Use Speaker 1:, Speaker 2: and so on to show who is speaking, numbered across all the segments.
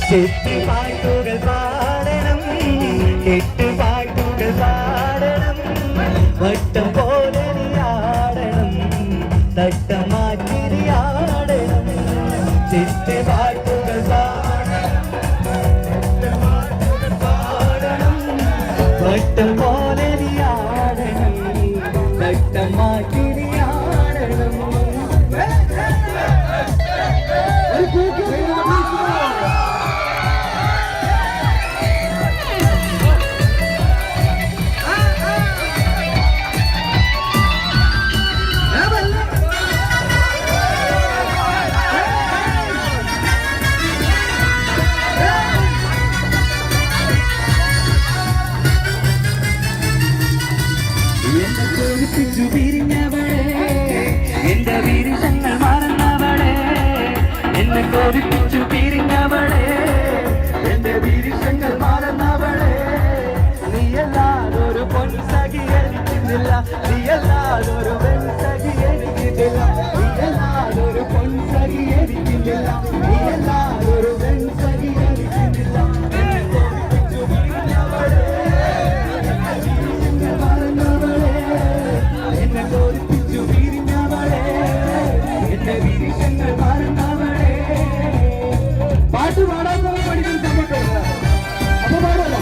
Speaker 1: പാട്ടുകൾ പാടണം, പാട്ടുകൾ പാടണം, വട്ടം പോലെ ആടണം, തട്ടം മാറ്റി ആടണം. പാട്ടുകൾ പാടണം, വട്ടം പോലെ ആടണം, തട്ടം മാറ്റി ആടണം. എന്റെ വീരങ്ങൾ മറന്നവളെ, എന്നെ കോരിപ്പിച്ചു പിരിഞ്ഞവളെ, എന്റെ വീരങ്ങൾ മറന്നവളെ, നീയല്ലാതൊരു പൊൻസഖി എനിക്കുന്നില്ല, നീയല്ലാതൊരു പെൺസഖി എനിക്കുന്നില്ല, നീയല്ലാതൊരു പൊൻസഖി എനിക്കുന്നില്ല, നീയല്ലാതൊരു പെൺസഖി എനിക്കുന്നില്ല. പാട്ട് പാടാൻ പഠിക്കാൻ സമയത്ത് അപ്പൊ പാടല്ലോ.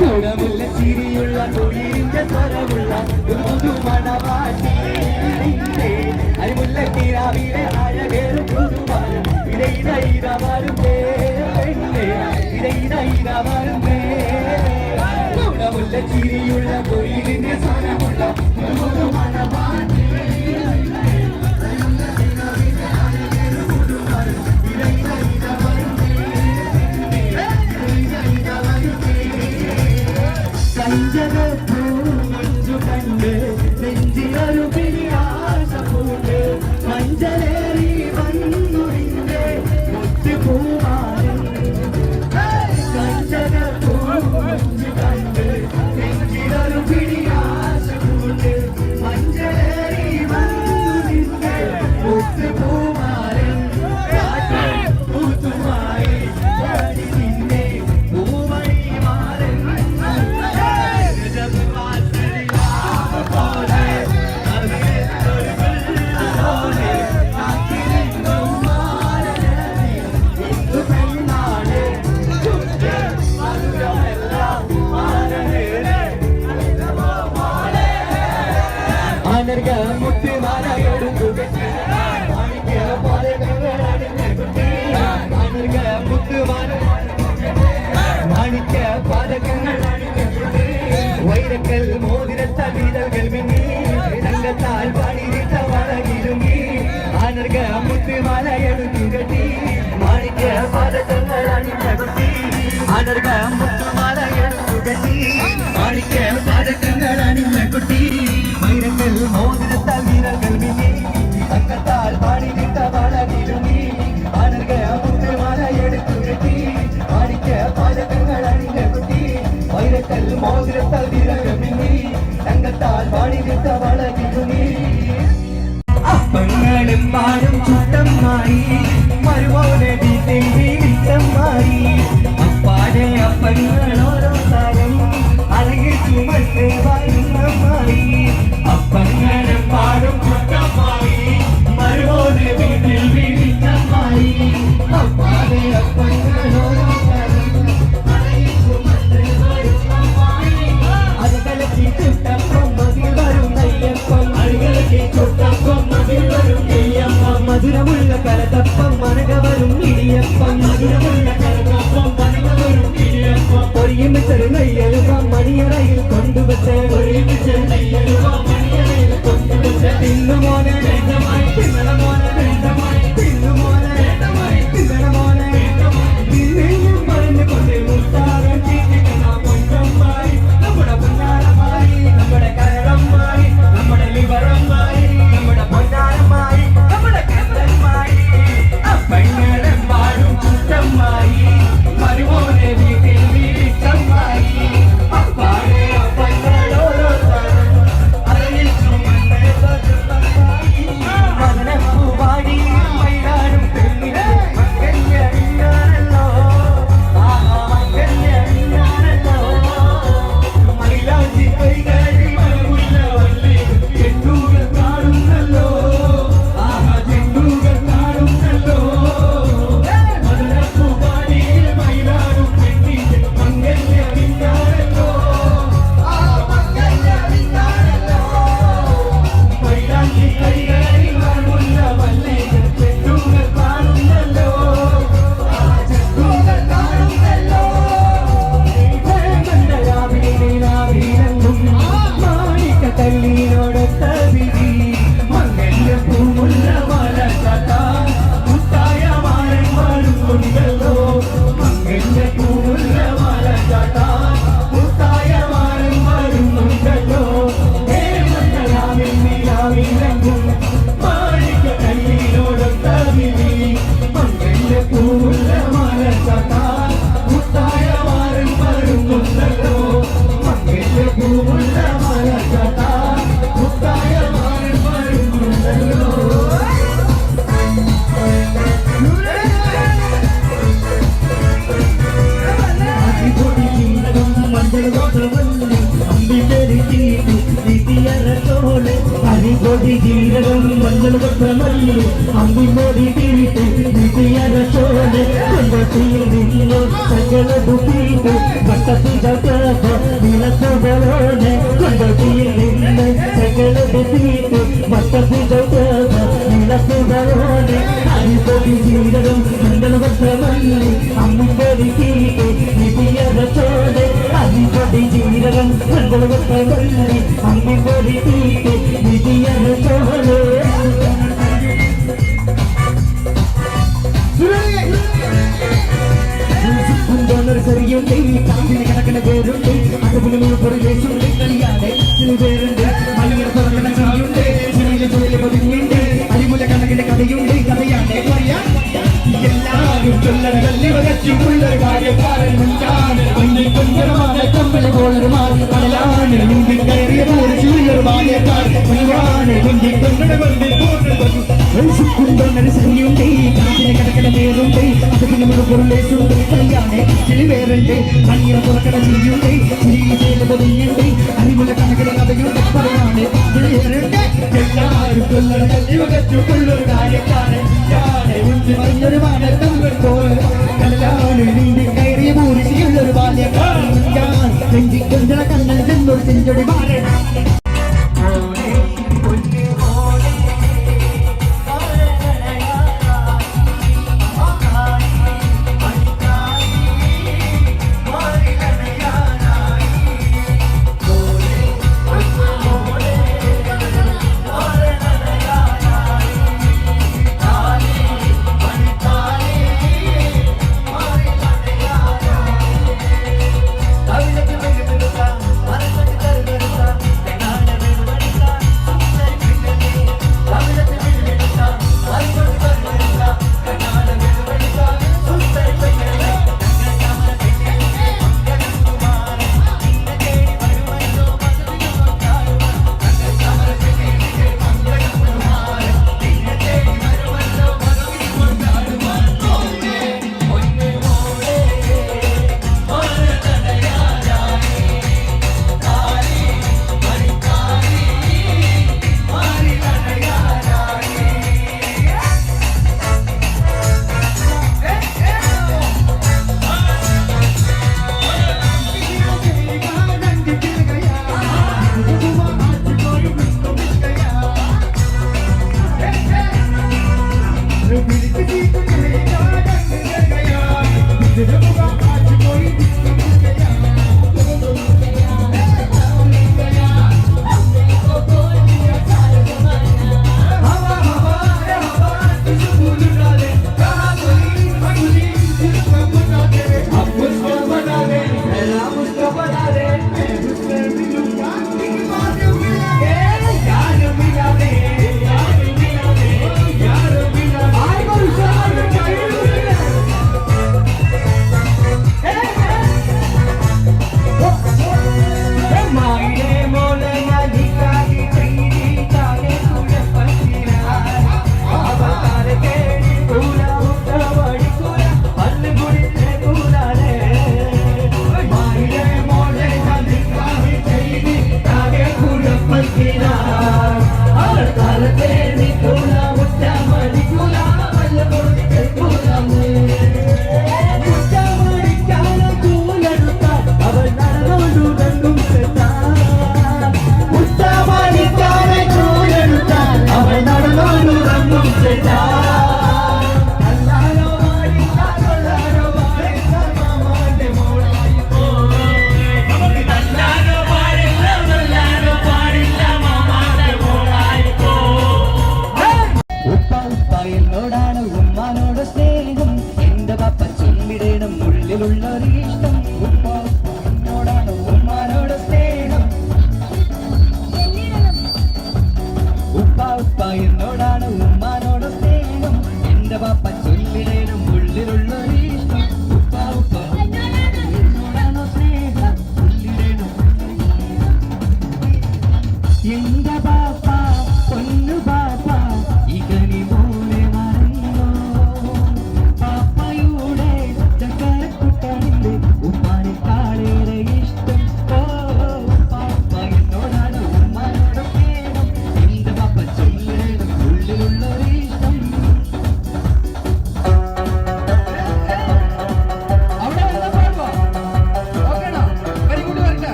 Speaker 1: ഗുണമുള്ള ചിരിയുള്ള തൊഴിലിന്റെ സ്വരമുള്ള പുതു മണവാട്ടി, അരിമുല്ല തീരാവിലെ അഴകേറും പുതുവാനും ഇടയിടയിടവാരുന്നേ പെണ്ണേ, ഇടയിടയിടവാരുന്നേ. ഗുണമുള്ള ചിരിയുള്ള തൊഴിലിന്റെ സ്വരമുള്ള പുതു മണവാട്ടി, മഞ്ചു കണ്ട് നെഞ്ചിലൊരു പിരിയാശ പൂണ്ട്, മഞ്ചലേറി വന്നു നിന്റെ മുത്തുപൂമാരൻ. മഞ്ചു കണ്ട് നെഞ്ചിലൊരു പിരിയാശ പൂണ്ട്, മഞ്ചലേറി വന്നു നിന്റെ മുത്തുപൂമാരൻ. പൂത്തുമായി പാടി നിന്നെ പൂമണി മാരൻ. മുത്തുമാല എടുക്കുക മാണിക്ക പാതകങ്ങൾ വൈരക്കൽ മോതിരത്ത വീരകൾ മിന്നി തങ്കത്താൽ പാടിയിട്ട വളകിരുങ്ങി ആനർക മുത്തുമാല എടുത്തി മാണിക്ക പാതകങ്ങൾ അണിഞ്ഞകുത്തി ആനർക മുത്തുമാല എടുത്തി മാണിക്ക പാതകങ്ങൾ അണിഞ്ഞകുട്ടി വൈരക്കൽ മോതിരത്ത വീരകൾ മിന്നി തങ്കത്താൽ പാടിയിട്ട വളകിരുങ്ങി ആനർക മുത്തുമാല എടുത്തി മാണിക്ക പാതകങ്ങൾ അണിഞ്ഞകുട്ടി വൈരക്കൽ മോതിരത്താൽ വീരകൾ മിന്നി തങ്കത്താൽ പാടിയിട്ട വളകിരുങ്ങി. അപ്പങ്ങളും പാലും ചുട്ടമായി മരുവോനെ വീട്ടമായി അപ്പാടെ അപ്പങ്ങൾ ഓരോ താരം അഴകിൽ ചുമട്ട് വൈകുന്നമായി. അപ്പങ്ങളും പാലും ചുട്ടമായി മരുവോനെ വീട്ടിൽ വീട്ടമായി അപ്പാടെ അപ്പങ്ങൾ ഓരോ താരം അഴകിൽ ചുമട്ട് വൈകുന്നമായി. അത് കലക്കി ചുട്ടപ്പം മതിൽ വരും നെയ്യപ്പം, അഴകലക്കി ചുട്ടപ്പം മതിൽ വരും നെയ്യപ്പം. മധുരമുള്ള കലതപ്പം മനക വരും ഇടിയപ്പം, മധുരമുള്ള കലതപ്പം മനക വരും ഇടിയപ്പം. ഒരുമിച്ചൊരു നെയ്യലുപ്പം മണിയറയിൽ കൊണ്ടുവച്ച്, ഒരുമിച്ച് നെയ്യലുപ്പം മണിയറയിൽ കൊണ്ടുവച്ച്. തിന്നുമോനെ തിന്നണ മോനെ തിന്നുമോനെ തിന്നണ മോനെ പറഞ്ഞു കൊണ്ട് മുത്താറ ചീറ്റിക്കണ പൊന്നമ്മ അരികൊടി ജീരകം മഞ്ഞൾ കൊത്തമല്ലി അമ്പിമോടി തീട്ട് നിതിയരച്ചോലെ കൊണ്ടത്തിയിൽ നിന്നു സകലതു തീട്ട് വട്ടത്തിജാതെ നിലത്തുകളോടെ കൊണ്ടത്തിയിൽ നിന്ന് സകലതു തീട്ട് വട്ടത്തിജാതെ നിലത്തുകളോടെ അരികൊടി ജീരകം മഞ്ഞൾ കൊത്തമല്ലി അമ്പിമോടി തീട്ട് നിതിയരച്ചോലെ അരികൊടി ജീരകം മഞ്ഞൾ കൊത്തമല്ലി അമ്പിമോടി തീട്ട് നിതിയരച്ചോലെ ചെറിയുണ്ട് കാറ്റിന് കിടക്കണ പേരുണ്ട് അതുപോലെ പുറകേശുണ്ട് കളിയാതെ പേരുണ്ട് മലയുടെ തുറക്കണ ചെറിയുണ്ട് ചെറിയ ജോലി പതിഞ്ഞുണ്ട് അരിമുല കണക്കിന്റെ കഥയുണ്ട് കഥയാണേ പറയാ എല്ലാവരും ചൊല്ലണ കല്ലി വകച്ചുള്ളൊരു കാര്യക്കാരൻ മുൻകാണ് കൊഞ്ചരമാണ് കമ്പളി പോലൊരുമാണ് കടലാണ് മുമ്പിൽ കയറിയ പോലെ ചുള്ളൊരു ബാല്യക്കാർ കൊല്ലുവാണ് കൊഞ്ചി കൊണ്ടട കൊണ്ടിൽ ശരിയുണ്ട് കാറ്റിന് കിടക്കണ പേരുണ്ട് അതുപോലെ പുറകേശുണ്ട് കളിയാണേ വേറുണ്ട് മണിയ തുറക്കണ ചെയ്യുണ്ട് ചിരിയിലെ പതിഞ്ഞുണ്ട് അരിമുല കണക്കിന് കഥയുണ്ട് പറയാണ് എല്ലാവരും കൊല്ലണ കല്ലി വകച്ചുള്ളൊരു കാര്യക്കാരൻ മറിഞ്ഞൊരു മാനത്തങ്ങൾ പോലെ കടലാണ് നീന്തി കയറിയ പൂരിശിയുള്ളൊരു ബാല്യക്കാരൻ നെഞ്ചിക്കൊഞ്ച കണ്ണൽ ചെന്നൊരു ചെഞ്ചൊടി മാറൻ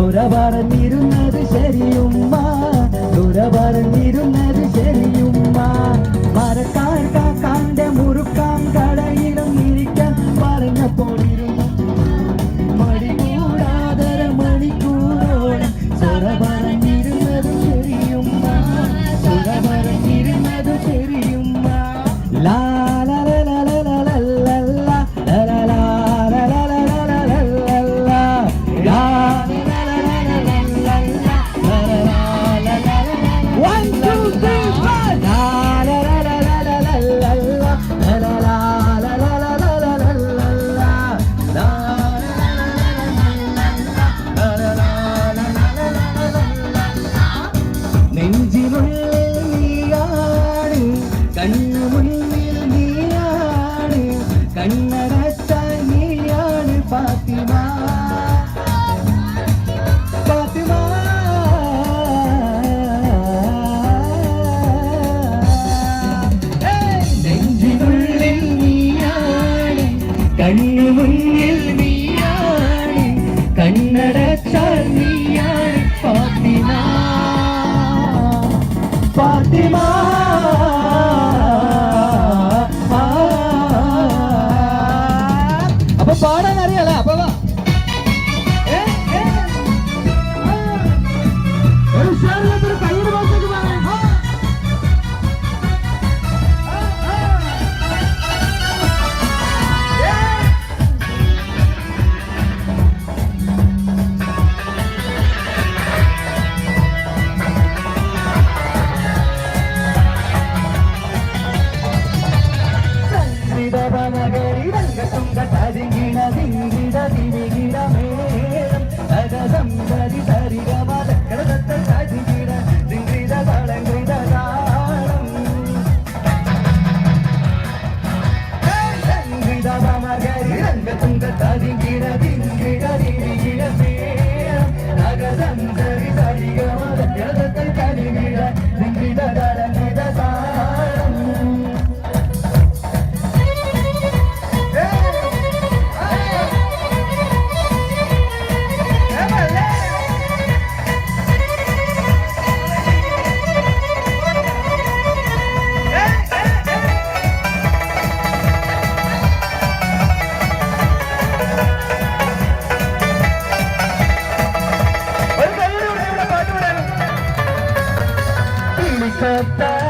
Speaker 1: ദൂര പറഞ്ഞിരുന്നത് ശരിയുമ്മ ദൂര പറഞ്ഞിരുന്നത് ശരിയുമ്മ മരക്കാർ കാക്കാന്റെ മുറുക്കാൻ കടയിലും ഇരിക്കാൻ പറഞ്ഞപ്പോഴിരുന്നു മണിക്കൂടാതര മണിക്കൂറോളം ദൂര പറഞ്ഞിരുന്നത് ശരിയുമ്മ ദൂര പറഞ്ഞിരുന്നത് ശരിയുമ്മ ലാ ലാ ലാ ലാ ലാ ലാ ലാ ലാ ലാ ലാ ലാ നെഞ്ചിനുള്ളിൽ നീയാണ് കണ്ണു മുന്നിൽ നീയാണ് കണ്ണടച്ചാൽ നീയാണ് ഫാത്തിമ ഫാത്തിമ നെഞ്ചിനുള്ളിൽ നീയാണ് കണ്ണു മുന്നിൽ നീയാണ് കണ്ണടച്ചാൽ നീയാണ് ഫാത്തിമ ഫാത്തിമ അപ്പൊ പാടാൻ അറിയാലോ അപ്പൊ കയ്യുടെ ഭാഗത്തേക്ക് നഗരി രംഗത്തുങ്ക തരികിട ദിങ്കിട ദിവികിട മേളം തകസംഗരി തരികമ തക്കടത്ത തരികിട ദിങ്കിട തളങ്കിട താളം സംഗീത മകരി രംഗത്തുങ്ക തരികിട ദിങ്കിട ദിവികിട മേളം തകസംഗരി തരികമ തക്കടത്ത തരികിട ദിങ്കിട തളങ്കിട താളം Kata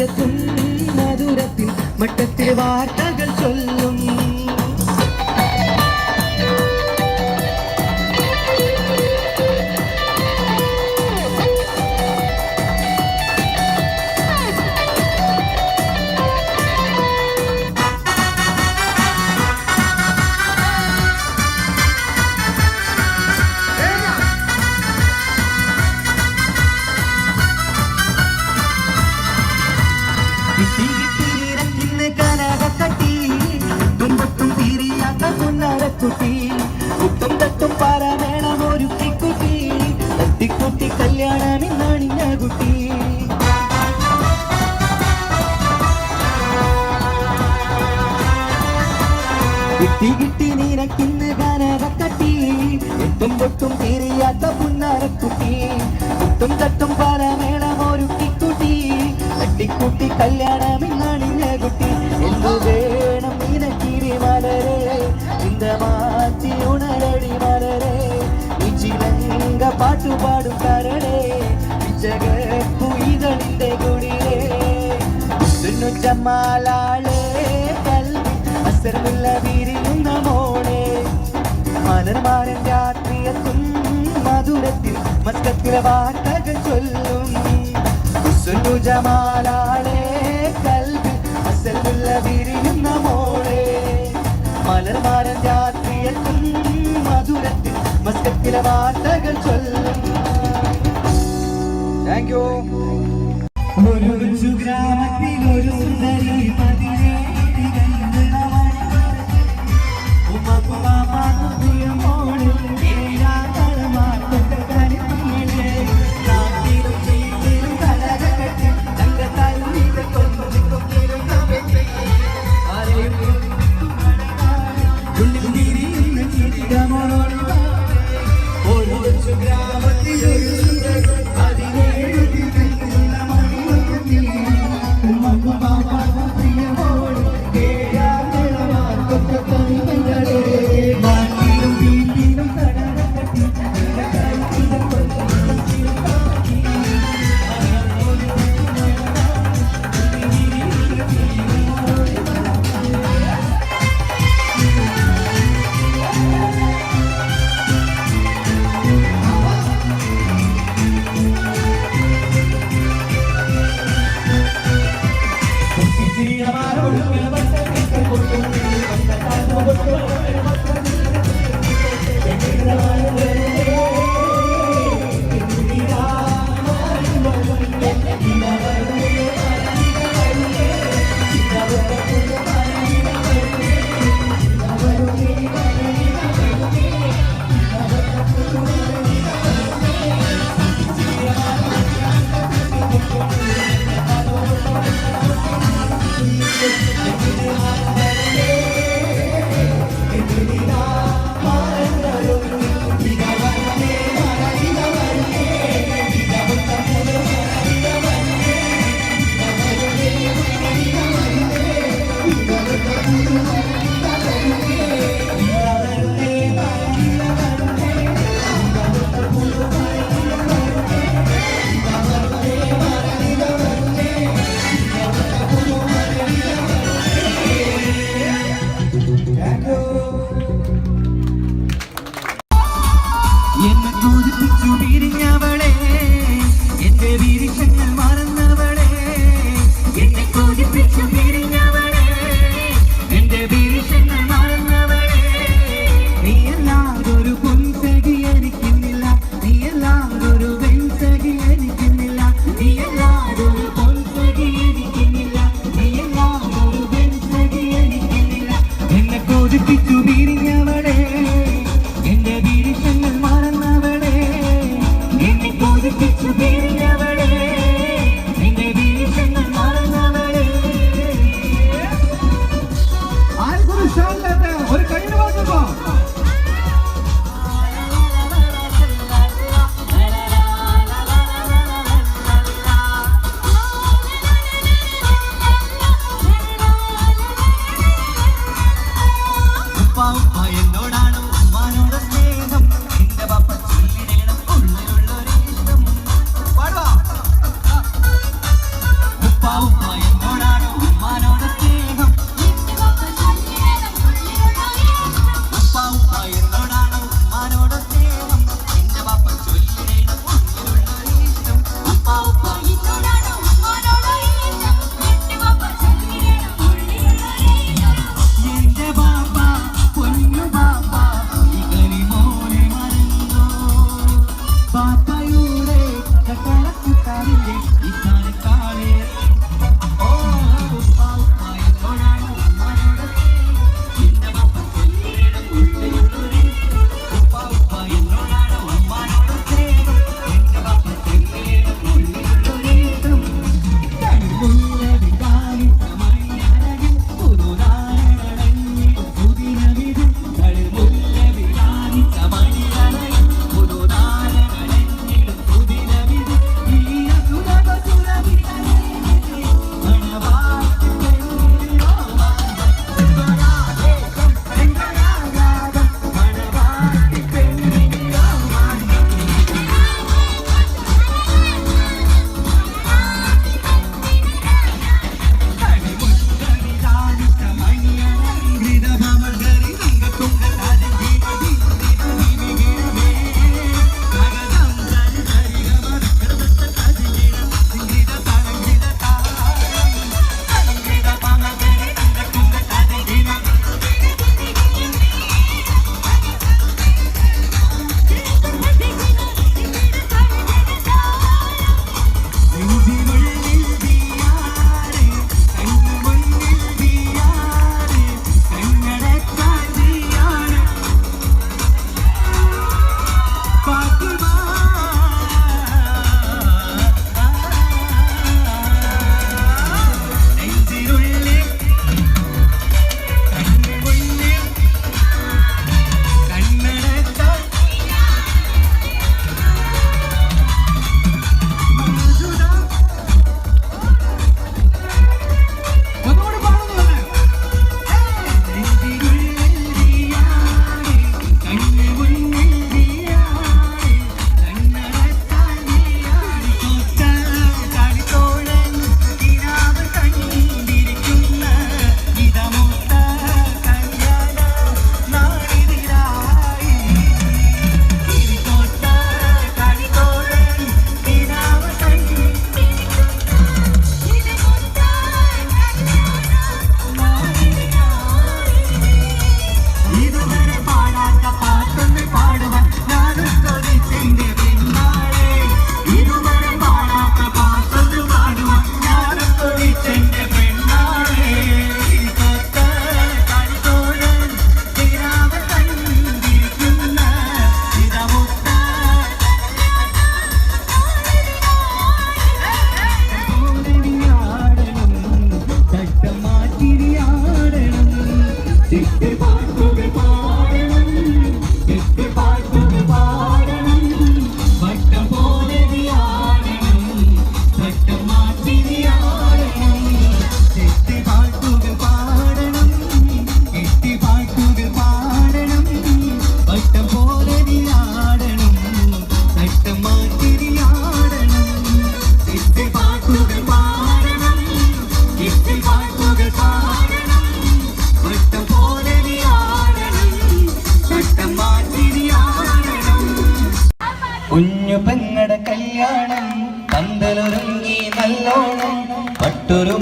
Speaker 1: രാത്രിയെത്തും മധുരത്തിൽ മട്ടത്തിൽ വാർത്തകൾ ചൊല്ലും കുത്തും തട്ടും പാരാമേണം ഒരു കുട്ടി തട്ടിക്കുട്ടി കല്യാണമിന്നാണിഞ്ഞ കുട്ടി കിട്ടി കിട്ടി നീനക്കിന്ന് ഗാനകട്ടി എട്ടും പൊട്ടും തീരിയാത്ത പുന്നാരക്കുട്ടി കുത്തും തട്ടും പാരാമേണം ഒരു കുട്ടി തട്ടിക്കുട്ടി കല്യാണമിന്നാണിഞ്ഞ കുട്ടി എന്തു വേണം നീനക്കിരി മലരെ இந்த மாத்தி உணரடி மலரே இச்சிலங்க பாட்டு பாடும் கரடே ஜகப்பு இதழிന്റെ குடிரே സുന്നു ജമാലാളേ കൽവി അസർമുല്ല വിരിയുന്ന മോളെ മലർമാരൻ രാത്രിയെത്തും മധുരത്തിൽ മസ്കത്തിലെ വാർത്തകൾ ചൊല്ലും സുന്നു ജമാലാളേ കൽവി അസർമുല്ല വിരിയുന്ന മോളെ മലർമാരൻ രാത്രിയെത്തും മധുരത്തിൽ മസ്കത്തിലെ വാർത്തകൾ ചൊല്ലും. Thank you. ഒരു കൊച്ചു ഗ്രാമത്തിൽ ഒരു സുന്ദരി ഗ്രാമത്തിൽ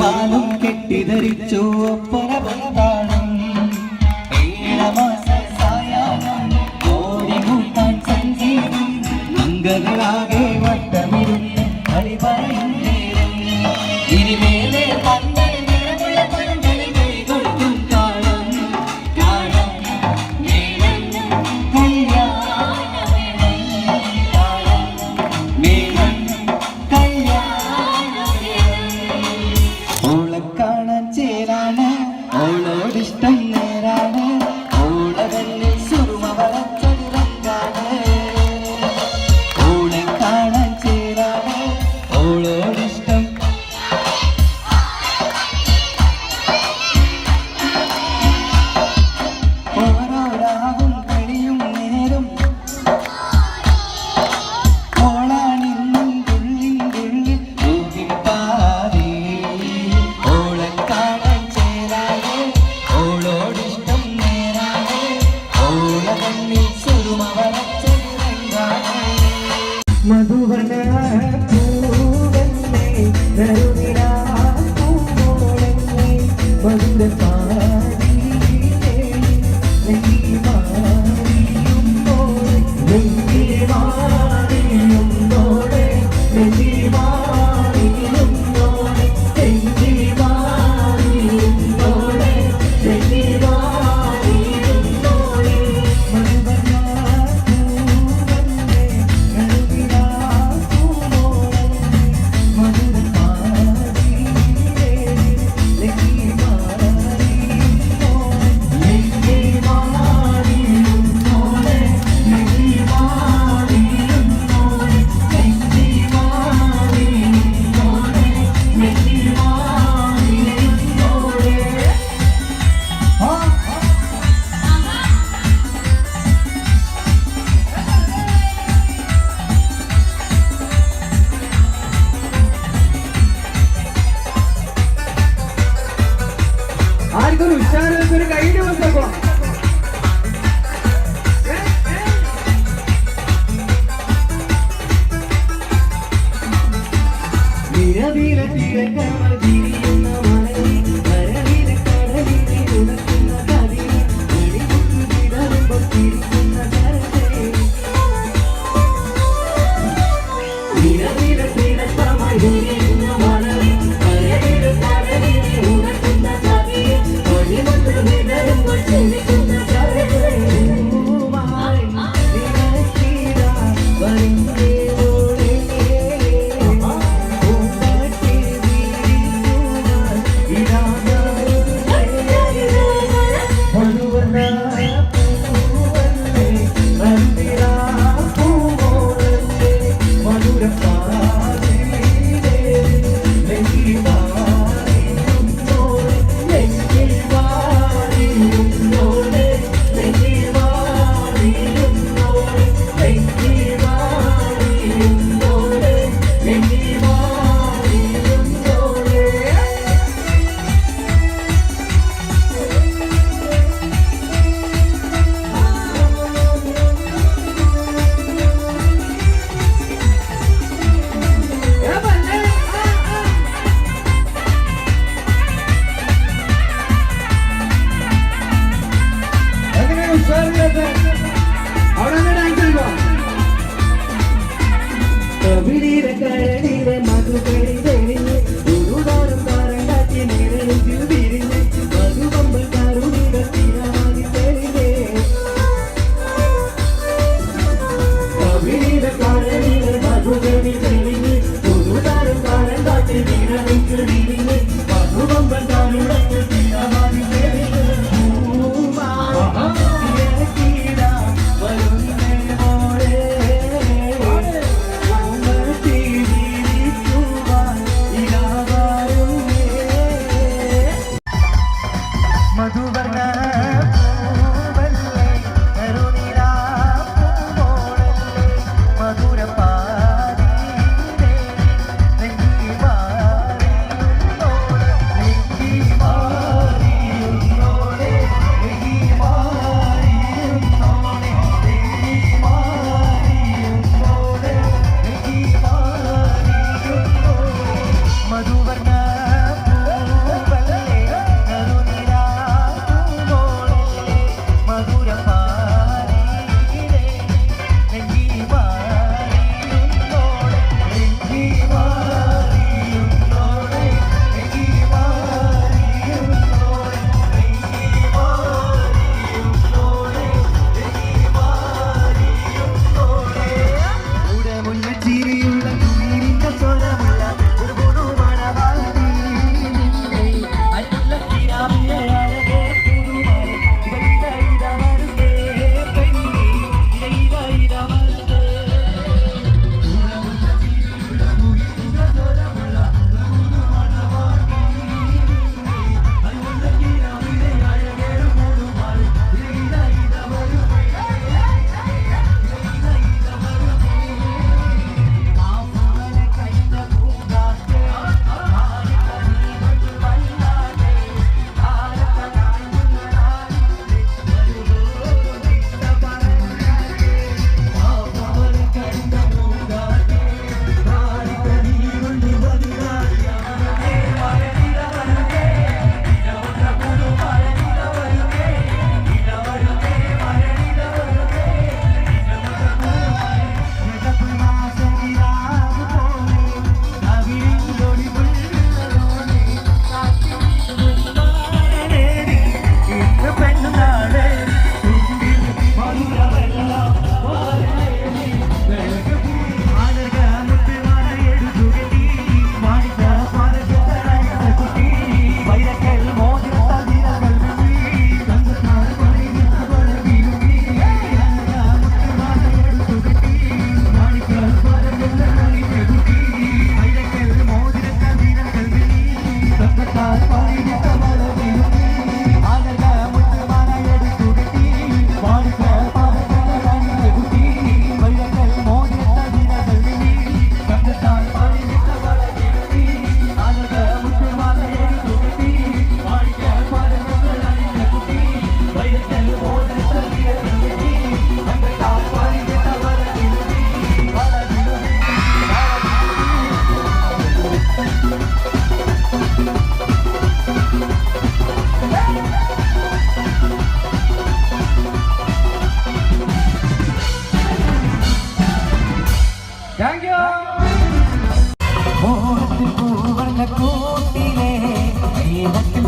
Speaker 1: കാലും കെട്ടിധരിച്ചു ഒപ്പന പലതാളം ഓടിമുട്ടാൻ സംഗീതം അംഗങ്ങളാകെ വട്ടമിരുന്ന് കളി പറയും നേരം ഇനിമേലെ പന്തൽ നിറമുള്ള പന്തലിൽ കൊടുക്കും കാലം കാലം മേളം കല്യാണമേളം കാലം മേളം കല്യാണമേളം ഓളെ കാണാൻ ചേരാണ് ഓളോടിഷ്ടം നേരാണ് ഓളവെല്ലിൽ സുറുമ വളച്ചതുറങ്ങാണ് ഓളെ കാണാൻ ചേരാണ് ഓളോടിഷ്ടം ഓരോരാവും കഴിയും നേരം ഓളാണിന്നും തുള്ളിൻ തുള്ളിൽ ൂഹിപ്പാതേ ഓളെ കാണാൻ ചേരാണ് ഓളോടിഷ്ടം നേരാണ് ഓളവെല്ലിൽ സുറുമ വളച്ചതുറങ്ങാണ് മധുവന പൂവെന്നെ നറുനിലാ പൂവോളെന്നെ മധുരപാടിയിലേ നെഞ്ചിമാറിയുമ്പോളെ നെഞ്ചിമാറിയുമ്പോളെ നെഞ്ചിമാറിയുമ്പോളെ നെഞ്ചിമാറിയുമ്പോളെ നെഞ്ചിമാറിയുമ്പോളെ മധുവന പൂവെന്നെ നറുനിലാ പൂവോളെന്നെ മധുരപാടിയിലേ നെഞ്ചിമാറിയുമ്പോളെ നെഞ്ചിമാറിയുമ്പോളെ നെഞ്ചിമാറിയുമ്പോളെ നെഞ്ചിമാറിയുമ്പോളെ നെഞ്ചിമാറിയുമ്പോളെ ആർക്കൊരു ഉച്ചാരണത്തിന് കഴിഞ്ഞ ദിവസം നിരവിലെ തിരക്കമൽ തിരിയുന്ന മലയിൽ കരവിലെ കടലിനെ ഉണക്കുന്ന കതിരെ വെടിമുട്ട് വിടരുമ്പോൾ തിരിക്കുന്ന കരത്തെ നിരവിലെ തിരക്കമൽ തിരിയുന്ന മലയിൽ കരവിലെ കടലിനെ ഉണക്കുന്ന കതിരെ വെടിമുട്ട് വിടരുമ്പോൾ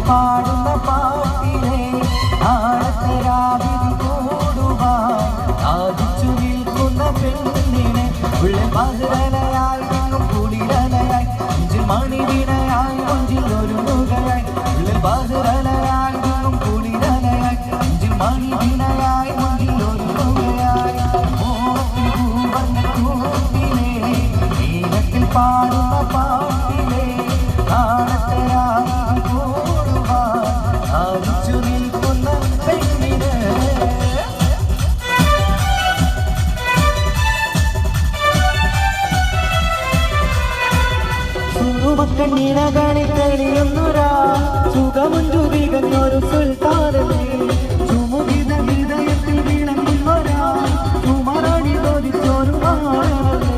Speaker 1: പാടുന്ന പാട്ടിലെ ആഴത്തരാവിധി കൂടുവാൻ ആദിച്ചു നിൽക്കുന്ന പെണ്ണിനെ ഉള്ള മധുരലയായി നിന്നും കുളിരലയായി നെഞ്ചിൽ മണിവിനയായി കൊഞ്ചിൽ ഒരു മുഖയായി ഉള്ള മധുരലയായി നിന്നും കുളിരലയായി നെഞ്ചിൽ മണിവിനയായി കൊഞ്ചിൽ ഒരു മുഖയായി പൂവർണ്ണ കൂട്ടിലെ നീലത്തിൽ പാടുന്ന പാട്ടിലെ ആഴത്തരാവിധി കൂടുവാൻ ആദിച്ചു നിൽക്കുന്ന പെണ്ണിനെ സുറുമക്കണ്ണിനകളിൽ തെളിയുന്നൊരാ സുഖമുഞ്ചു തികഞ്ഞൊരു സുൽത്താനല്ലേ ചുമുകിത ഹൃദയത്തിൽ വിളങ്ങുന്നൊരാ ചുമരണി തോതിച്ചൊരു മാറല്ലേ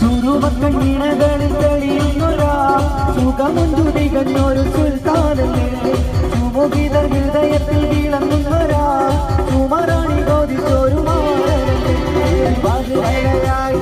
Speaker 1: സുറുമക്കണ്ണിനകളിൽ തെളിയുന്നൊരാ സുഖമുഞ്ചു തികഞ്ഞൊരു സുൽത്താനല്ലേ ചുമുകിത ഹൃദയത്തിൽ വിളങ്ങുന്നൊരാ ചുമരണി തോതിച്ചൊരു മാറല്ലേ വാതിലയായി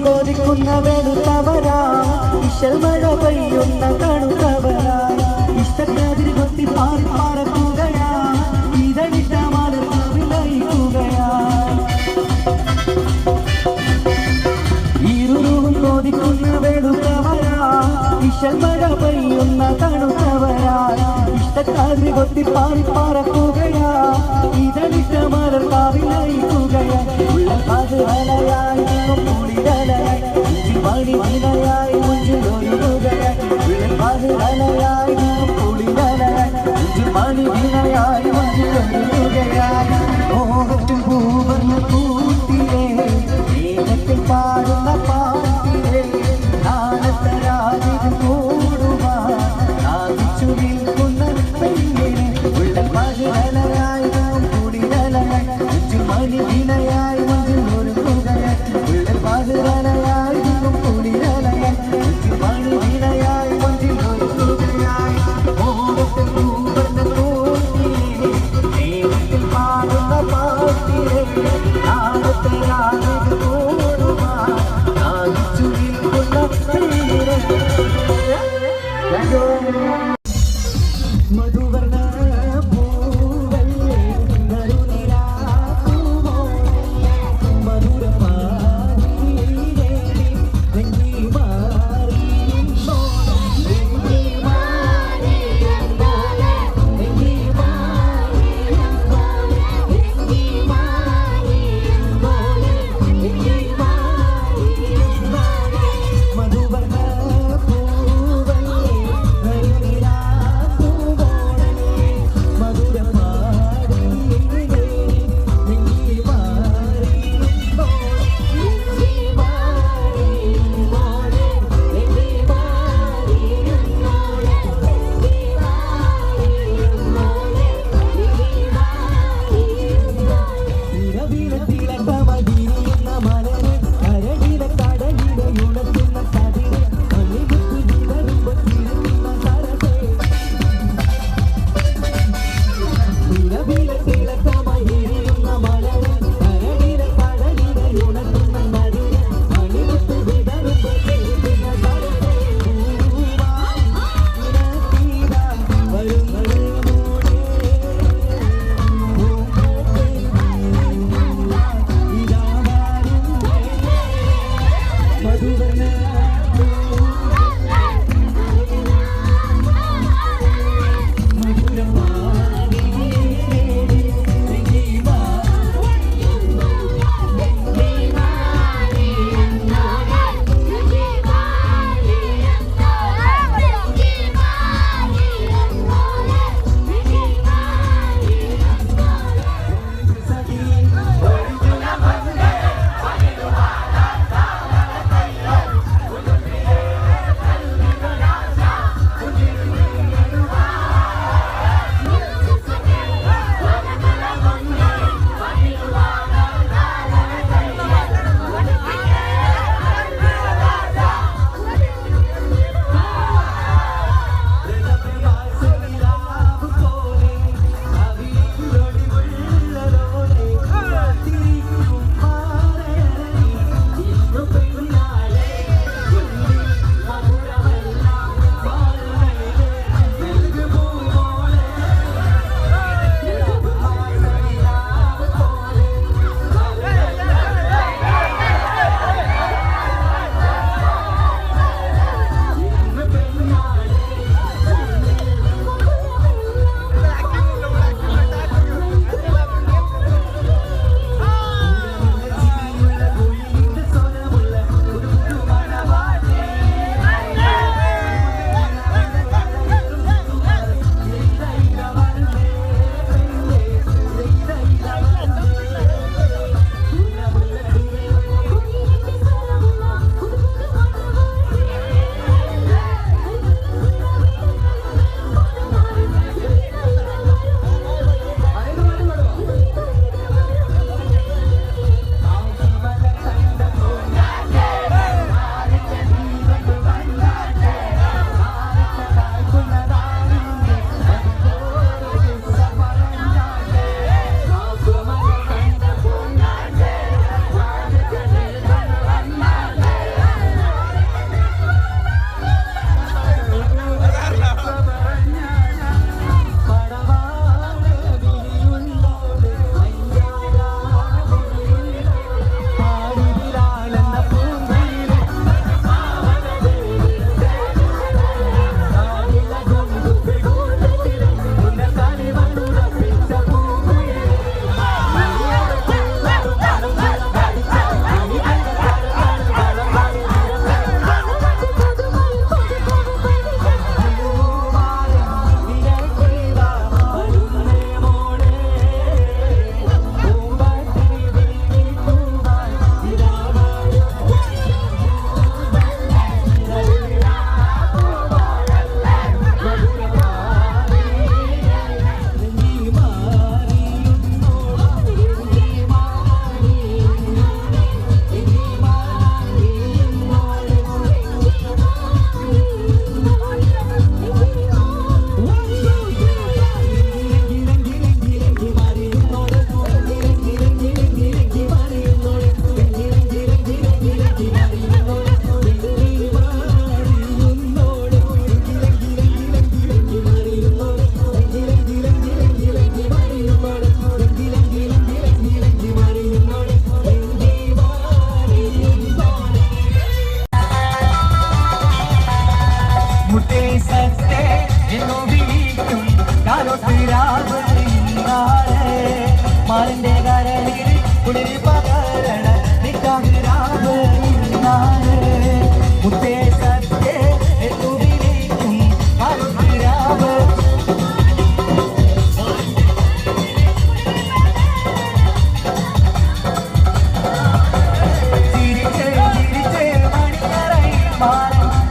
Speaker 1: കൊതിക്കുന്ന വെളുത്തവരാ ഇശൽ മഴ പെയ്യുന്ന കണുത്തവരാ ഇഷ്ടക്കാതിരി കൊത്തി പാറി പറക്കുകയാ ഇതളിട്ട മലർവിലയിക്കുകയാ ഇരുളും കൊതിക്കുന്ന വെളുത്തവരാ ഇശൽ മഴ പെയ്യുന്ന കണുത്തവരാ ഇഷ്ടക്കാതിരി കൊത്തി പാറി പറക്കുകയാ ഇതളിട്ട മലർവിലയിക്കുകയാ ഉള്ള പതുവലയായി മണിവിനയായി മുഞ്ചിൽ ഒരു മുഖയായി മധുരലയായി കുളിരലയായി മണിവിനയായി മുഞ്ചിൽ ഒരു മുഖയായി മോഹത്തിൽ പൂവർണ്ണ കൂട്ടിലെ ഏകത്തിൽ പാടുന്ന പാട്ടിലെ നാണത്തരാതിന് കൂടുവാൻ ആദിച്ചു നിൽക്കുന്ന പെണ്ണിനെ ഉള്ള മധുരലയായി കുളിരലയായി മണിവിനയായി മുഞ്ചിൽ ഒരു മുഖയായി ഉള്ള മധുരലയായി മണിവിനയായി കൊഞ്ചിൽ ഒരു തുകയായി മോഹത്തിൽ പൂവർണ്ണ കൂട്ടിലെ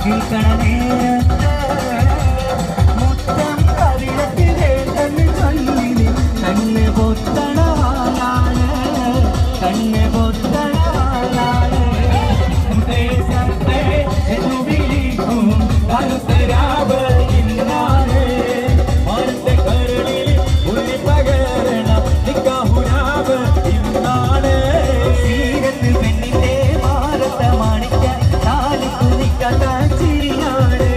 Speaker 1: നിൽക്കണ നേരത്ത് മുത്തം കവിളത്തിലെ തന്നെ ചൊല്ലിനി കണ്ണ് പൊത്തണവാനാണ് കണ്ണ് പൊത്തണവാനാണ് ദേശത്തെ എന്നു വിളിക്കും കരുത്തരാവ് ഇന്നാണ് മരത്തെ കരളിൽ ഉള്ളി പകരണ നിക്കാഹുരാവ് ഇന്നാണ് സീരത്ത് പെണ്ണിന്റെ മാറത്ത മാണിക്ക താലിക്കു നിക്കാത്ത ചിരിയാണ്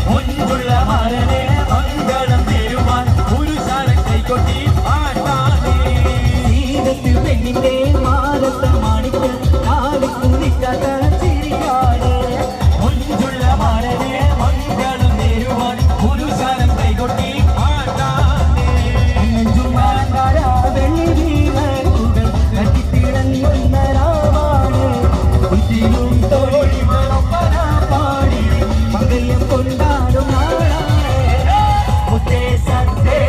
Speaker 1: മുൻപുള്ള മരനെ മംഗളം തരുവാൻ പുരുഷാരം കൈകൊട്ടി ആട്ടാണ് സീരത്ത് പെണ്ണിന്റെ മാറത്ത മാണിക്ക താലിക്കു നിക്കാത്ത ചിരിയാണ് മുൻപുള്ള മരനെ മംഗളം തരുവാൻ പുരുഷാരം കൈകൊട്ടി ആട്ടാണ് വെള്ളി വീണുകൾ കട്ടിത്തിളങ്ങുന്ന രാവാണ് കുറ്റിയും തോഴിമൊപ്പന പാടി മംഗല്യം കൊണ്ടാടും നാളാണ് മുത്തേ സത്തേ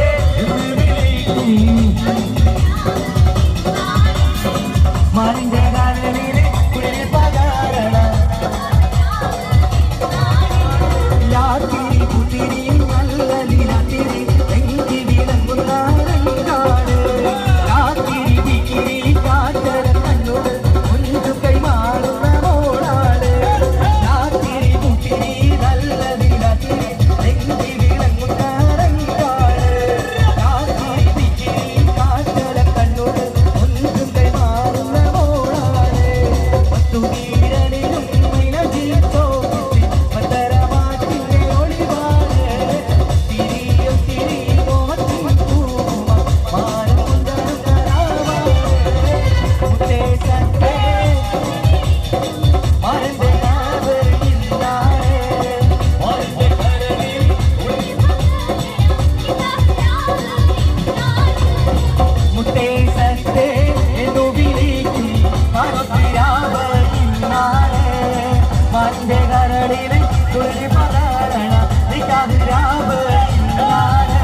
Speaker 1: മറിന്റെ കാലനിലെ കുളിർ പകാരണ യാത്തിരി കുത്തിരി നല്ല നിരാത്തിരി എങ്കി വിളങ്ങുന്ന രംഗാണ് യാത്തിരി വിക്കിരി കാറ്റര കണ്ണുകൾ ഒന്നു കൈമാറുന്ന മോളാണ് യാത്തിരി കുത്തിരി നല്ല നിരാത്തിരി എങ്കി വിളങ്ങുന്ന രംഗാണ് യാത്തിരി വിക്കിരി കാറ്റര കണ്ണുകൾ ഒന്നു കൈമാറുന്ന മോളാണ് പത്തുവീരനിലും മൈനജിത്തോ പത്തരമാറ്റിന്റെ ഒളിവാണ് തിരിയും തിരി മോഹത്തിൻ പൂമ മാനം കൊണ്ടൊരുത്തരാവാണ് മുത്തേ സത്തേ മരന്റെ നാവ് ഇന്നാണ് മരന്റെ കരളിൽ മുത്തേ സത്തേ എന്നു വിളിക്കും കരുത്തരാവ് ഇന്നാണ് മരന്റെ കരളിൽ കുളിർ പകരണ നിക്കാഹുരാവ് ഇന്നാണ്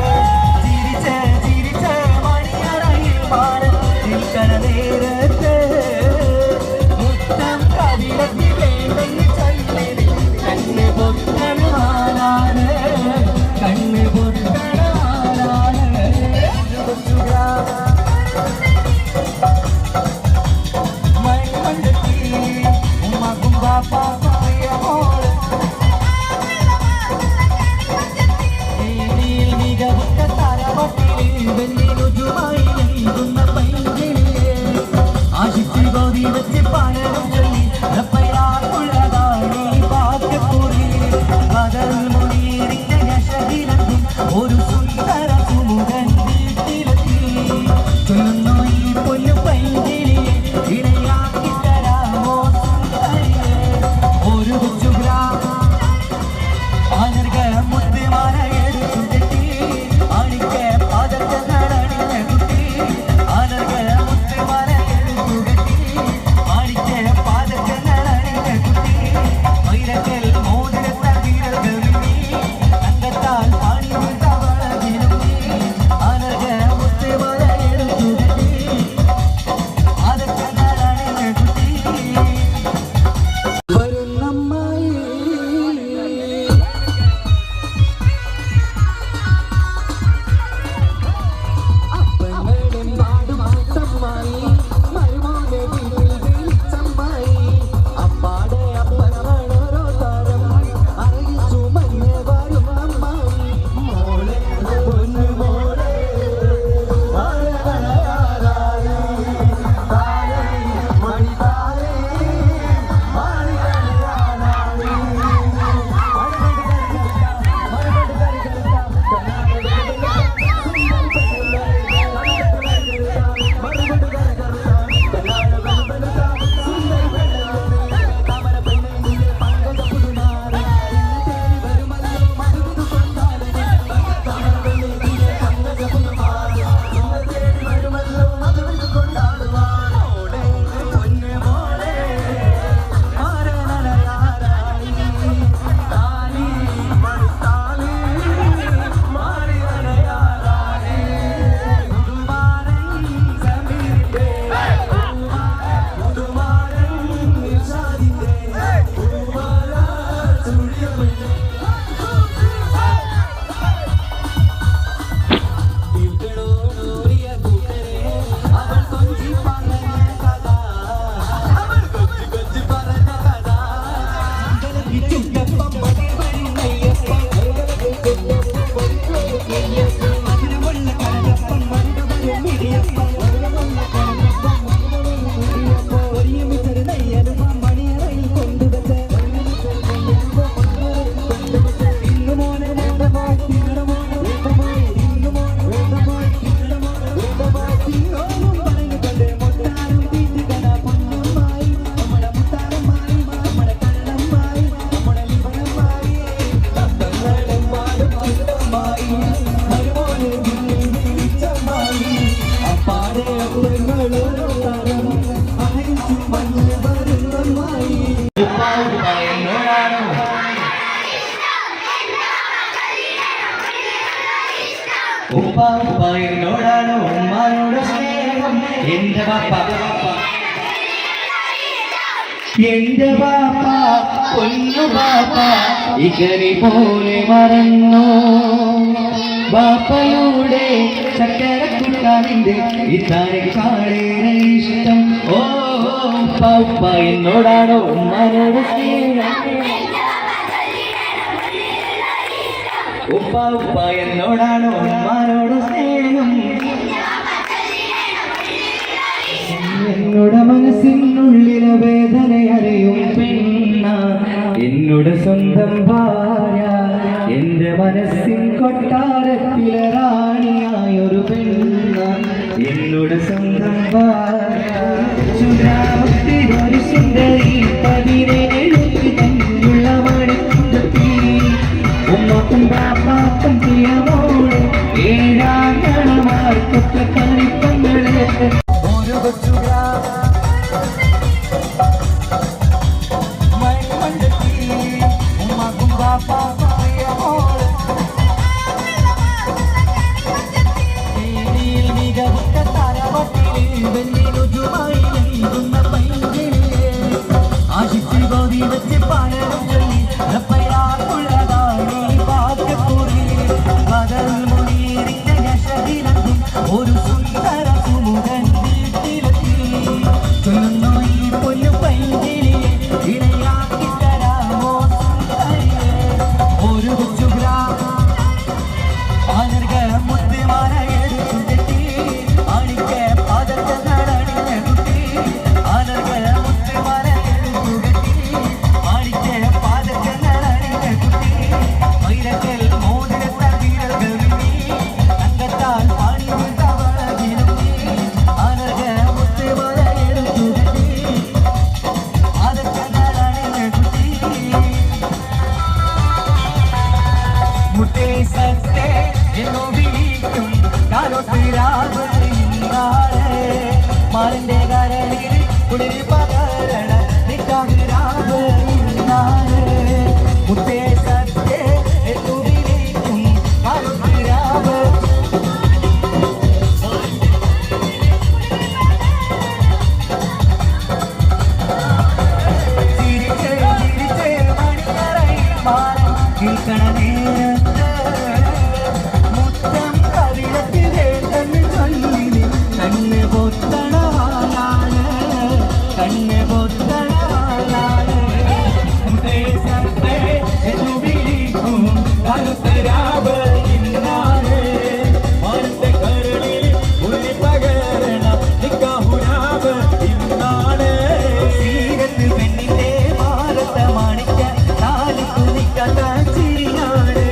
Speaker 1: ചിരിച്ച് ചിരിച്ച് മണിയറയിൽ മാറി നിൽക്കണ നേരത്ത് മുത്തം കവിളത്തിലേണ്ടെന്ന് ചൊല്ലിനി കണ്ണ് പൊത്തണവാനാണ് കണ്ണ് പൊത്തണവാനാണ് മൈമണ്ടത്തി ഉമ്മക്കും ബാപ്പാക്കും പ്രിയ മോള് ഉപ്പ എന്നോടാണ് ഉമ്മാനോട് സ്നേഹം എന്റെ ബാപ്പ എന്റെ ബാപ്പ പൊന്നു ബാപ്പ ഇകരി പോലെ മറന്നു ബാപ്പയുടെ ചക്കര കുട്ടാനിന്റെ ഇതാരെക്കാളേറെ ഇഷ്ടം ഓ ഉപ്പ എന്നോടാണ് ഉമ്മാനോട് സ്നേഹം ഉപ്പ എന്നോടാണ് ഉമ്മാനോട് സ്നേഹം എന്നോട് മനസ്സിനുള്ളിലെ വേദന അറിയും പെണ്ണ എന്നോട് സ്വന്തം ഭാര്യ എന്റെ മനസ്സിൻ കൊട്ടാരത്തിലെ റാണിയായൊരു പെണ്ണ എന്നോട് സ്വന്തം ഭാര്യ ഒരു സുന്ദരി 17 തന്നുള്ള മണിക്കുട്ടി ഉമ്മക്കും ബാപ്പാക്കും പ്രിയമോള് ഏഴാങ്കണമാർക്കൊക്കെ കളിപ്പങ്ങള് ഓരോ മണിമണ്ടത്തി ഉമ്മക്കും ബാപ്പാക്കും പ്രിയമോള് മികവുറ്റ തരവട്ടിൽ വെല്ലിരുചുമായി നൽകുന്ന പൈങ്കിളിയെ ആശിച്ച് ഗോതി വെച്ച് പലരും ചൊല്ലി ഒരു സുന്ദര സുമുഖൻ വീട്ടിലെത്തി ചൊല്ലുന്നു ഈ പൊന്നു പൈങ്കിളിയെ ഇണയാക്കി തരാമോ സുന്ദരിയെ ഒരു മുത്തുമാല എടുത്തു കെട്ടി അണിക്ക് പതക്കങ്ങളണിഞ്ഞ കുട്ടി മുത്തുമാല എടുത്തു കെട്ടി അണിക്ക് പതക്കങ്ങളണിഞ്ഞ കുട്ടി വൈരക്കൽ മോതിരത്താൽ വീരകൾ തങ്കത്താൽ പാടി മാറിന്റെ കരളിൽ കുളിർ പകരണ നിക്കാവിരാവ് മുത്തേ സത്തേ എത്തുവിരിക്കും കാലുരാവ് ചിരിച്ച് ചിരിച്ച് മണിയറയിൽ മാറി നിൽക്കണ നേരത്ത് മുത്തം കവിളത്തിലെ തന്നെ ചൊല്ലി കണ്ണ് പൊത്തണവാനാണ് കണ്ണ് പൊത്തണവാനാണ് വിളിക്കും കരുത്തരാവ് ഇന്നാണ് മാനത്തെ കരളിൽ ഉള്ളി പകരണ നിക്കാഹുരാവ് ഇന്നാണ് സീരത്ത് പെണ്ണിന്റെ മാറത്തെ മാണിക്ക താലി കുനിക്കാത്ത ചിരിയാണ്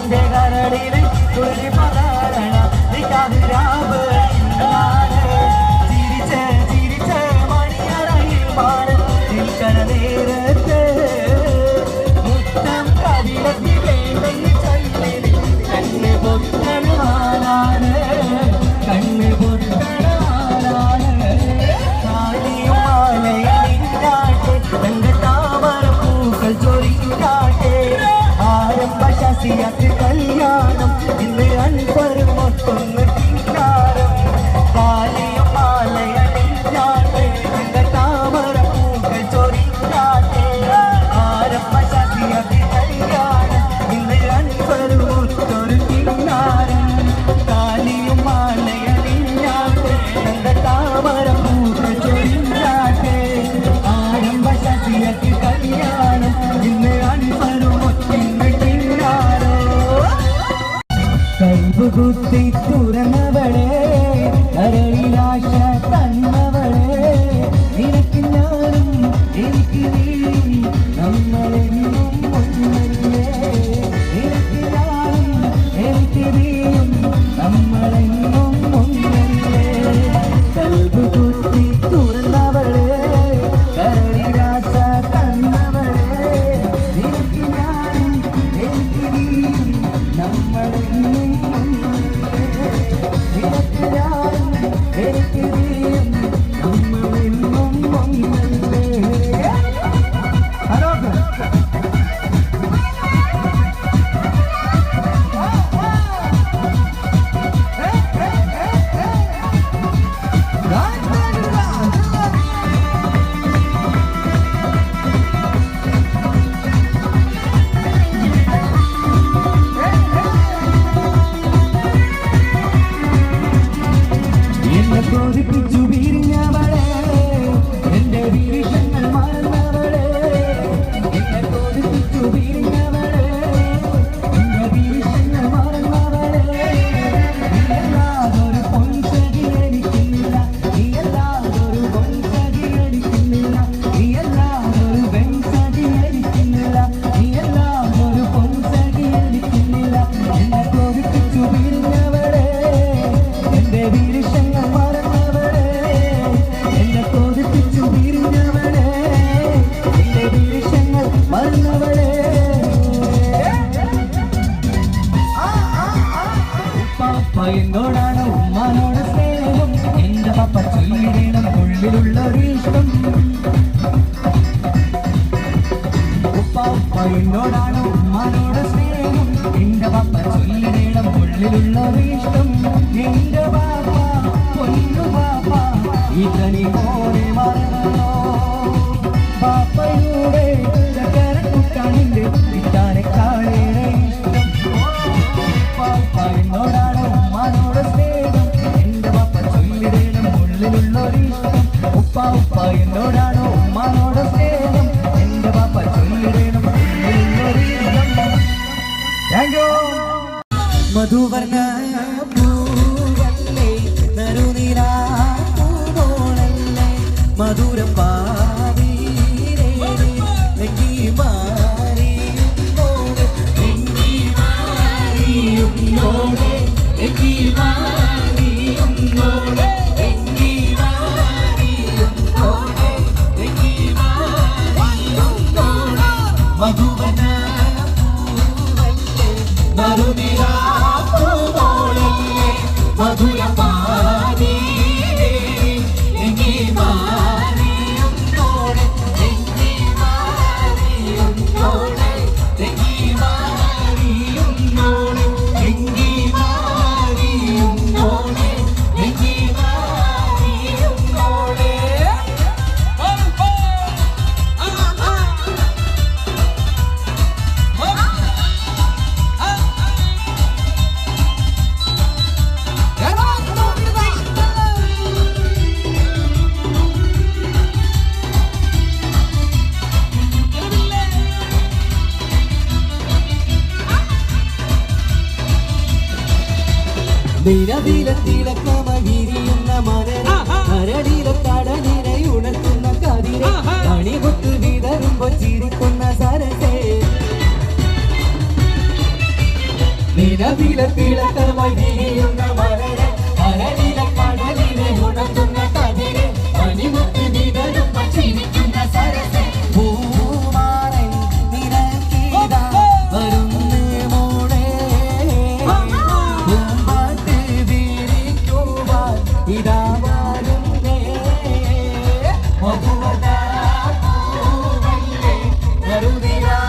Speaker 1: എന്റെ കരളില് തുളി പതാരണ നിക്കാതിരാവ് ചിരിച്ച് ചിരിച്ച് മണിയറയിൽ മാറി നിൽക്കണ നേരത്ത് മുത്തം കവിളത്തി വേണ്ടെന്ന് ചൊല്ലിന് കണ്ണ് പൊത്തണാനാണ് കണ്ണ് പൊത്തണാനാണ് കാലിയും മാലയിലില്ലാട്ടെ തന്റെ താമര പൂക്കൾ ചൊരിഞ്ഞാട്ടെ ആരംഭ ശശിയാക്ക് കല്യാണം ഇന്ന് അൻപരും മൊത്തൊന്ന് കിന്നാരം കാലിയും മാലയിലില്ലാട്ടെ തന്റെ താമര പൂക്കൾ ചൊരിഞ്ഞാട്ടെ ആരംഭ ശശിയാക്ക് കല്യാണം ഇന്ന് അൻപരും മൊത്തൊരു കിന്നാരം കാലിയും മാലയിലില്ലാട്ടെ തന്റെ താമര പൂക്കൾ ചൊരിഞ്ഞാട്ടെ ആരംഭ ശശിയാക്ക് കല്യാണം ഇന്ന് അൻപരും മൊത്തൊന്ന് കിന്നാരോ കൈകുത്തി തുറന്നവളെ കരളിലാശ തന്നവളെ നിനക്ക് ഞാനും എനിക്ക് നീയും നമ്മളെന്നും ഒന്നല്ലേ നിനക്ക് ഞാനും എനിക്ക് നീയും നമ്മളെന്നും ഒന്നല്ലേ കൈകുത്തി തുറന്നവളെ കരളിലാശ തന്നവളെ നിനക്ക് ഞാനും എനിക്ക് നീയും നമ്മളെന്നും കൊതിപ്പിച്ചു പിരിഞ്ഞവളെ എന്റെ വിരിശങ്ങൾ മറന്നവളെ എന്നെ കൊതിപ്പിച്ചു പിരിഞ്ഞവളെ എന്റെ വിരിശങ്ങൾ മറന്നവളെ നീയല്ലാതൊരു പൊൻസഖി എനിക്കില്ല നീയല്ലാതൊരു പൊൻസഖി എനിക്കില്ല നീയല്ലാതൊരു വെൺസഖി എനിക്കില്ല നീയല്ലാതൊരു പൊൻസഖി എനിക്കില്ല എന്നെ കൊതിപ്പിച്ചു പിരിഞ്ഞവളെ എന്റെ വിരിശങ്ങൾ എന്നോടാണ് ഉമ്മാനോട് സ്നേഹം എന്റെ പപ്പ ചൊല്ലിടണം ഉള്ളിലുള്ളൊരിഷ്ടം ഉപ്പ എന്നോടാണ് ഉമ്മാനോട് സ്നേഹം എന്റെ പപ്പ ചൊല്ലിടണം ഉള്ളിലുള്ളൊരിഷ്ടം എന്റെ പാപ്പ പൊന്നു പാപ്പ ഇതനി പോലെ മറന്നോ പാപ്പയുടെ ചക്കരക്കുട്ടാനിന്റെ വിട്ടാനെ കാളേറെ ഇഷ്ടം പാപ്പ എന്നോടാണ് ഉമ്മാനോട് സ്നേഹം എന്റെ പാപ്പ ചൊല്ലിടണം ഉള്ളിലുള്ളൊരിഷ്ടം ഉപ്പ എന്നോടാണ് ഉമ്മാനോട് സ്നേഹം എന്റെ പാപ്പ ചൊല്ലിടണം ഉള്ളിലുള്ളൊരിഷ്ടം മധുവർണ്ണ പൂവല്ലേ നറുനിലാ പൂവോളല്ലേ മധുരം പാവീരേ എങ്കി മാറിയുന്നോടെ എങ്കി മാറിയുന്നോടെ എങ്കി മാറിയുന്നോടെ എങ്കി മാറിയുന്നോടെ എങ്കി മാറിയുന്നോടെ മധുവർണ്ണ പൂവല്ലേ നറുനിലാ പൂവോളല്ലേ മധുരം പാവീരേ എങ്കി മാറിയുന്നോടെ എങ്കി മാറിയുന്നോടെ എങ്കി മാറിയുന്നോടെ എങ്കി മാറിയുന്നോടെ എങ്കി മാറിയുന്നോടെ നിരതിലത്തിലക്കമകിരിയുന്ന മലരെ കരടിലെ കടലിരയുണർത്തുന്ന കതിരെ കണികൊത്ത് വിതറുമ്പോ ചിരിക്കുന്ന സരസേ നിലവിലെ തിളക്കമായി നീയുന്ന മലരെ കരളിലെ കടലിനെ ഉണർത്തുന്ന കതിരെ മണിമുത്ത് വിതരും ചിരിക്കുന്ന സരസെ പൂമാരൻ നിരക്കിതാ വരുന്നേ മോളെ പൂമ്പാട്ട് വിരിക്കുവാൻ ഇതാ വരുന്നേ മധുവതാ പൂവല്ലേ മരുതിരാ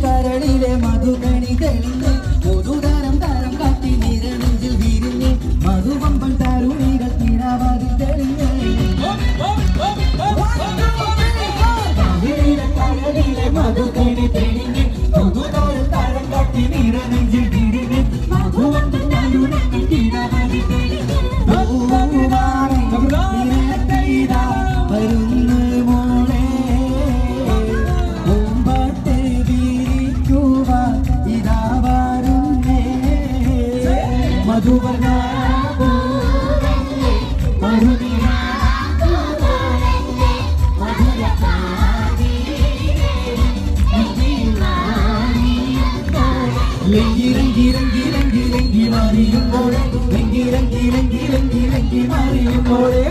Speaker 1: കരളിലെ മധുകണി തെളിഞ്ഞ് പൊതുതരം തരം കാട്ടി നിരനെഞ്ചിൽ വിരിഞ്ഞ് മധുവമ്പൻ തരുണികൾ തിരാവാതിൽ തെളിഞ്ഞ് കരളിലെ മധുകണി തെളിഞ്ഞ് പൊതുതരം തരം കാട്ടി നിരനെഞ്ചിൽ വിരിഞ്ഞ് മധുവമ്പൻ തരുണികൾ തിരാവാതിൽ തെളിഞ്ഞ് വരുന്ന മോളെ മധുവർണ്ണ മാറിയുമ്പോഴേ മാറിയുമ്പോഴേ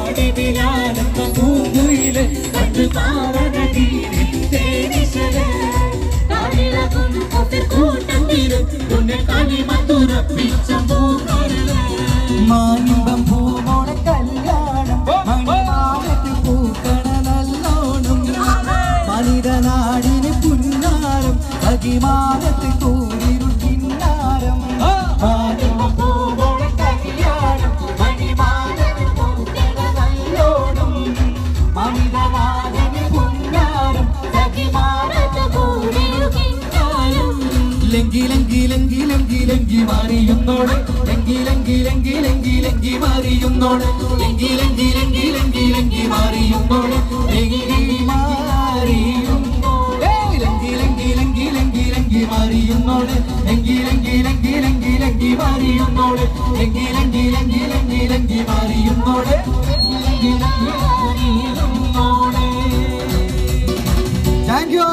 Speaker 1: പാടിവിലാലെന്ന പൂങ്കുയിലെ കണ്ടു മാനിമ്പം പൂമോളെ കല്യാണം മണിമാലത്ത് പൂക്കണ നല്ലോണം മനിത നാടിന് പുന്നാരം അകിമാലത്ത് കൂടി
Speaker 2: ലങ്കി ലങ്കി ലങ്കി ലങ്കി ലങ്കി മാറിയുന്നോടെ ലങ്കി ലങ്കി ലങ്കി ലങ്കി ലങ്കി മാറിയുന്നോടെ ലങ്കി ലങ്കി ലങ്കി ലങ്കി ലങ്കി മാറിയുന്നോടെ ലങ്കി മാറിയുന്നോടെ ലങ്കി ലങ്കി ലങ്കി ലങ്കി ലങ്കി മാറിയുന്നോടെ ലങ്കി ലങ്കി ലങ്കി ലങ്കി ലങ്കി മാറിയുന്നോടെ ലങ്കി ലങ്കി ലങ്കി ലങ്കി ലങ്കി മാറിയുന്നോടെ ലങ്കി ലങ്കി മാറിയുന്നോടെ. Thank you.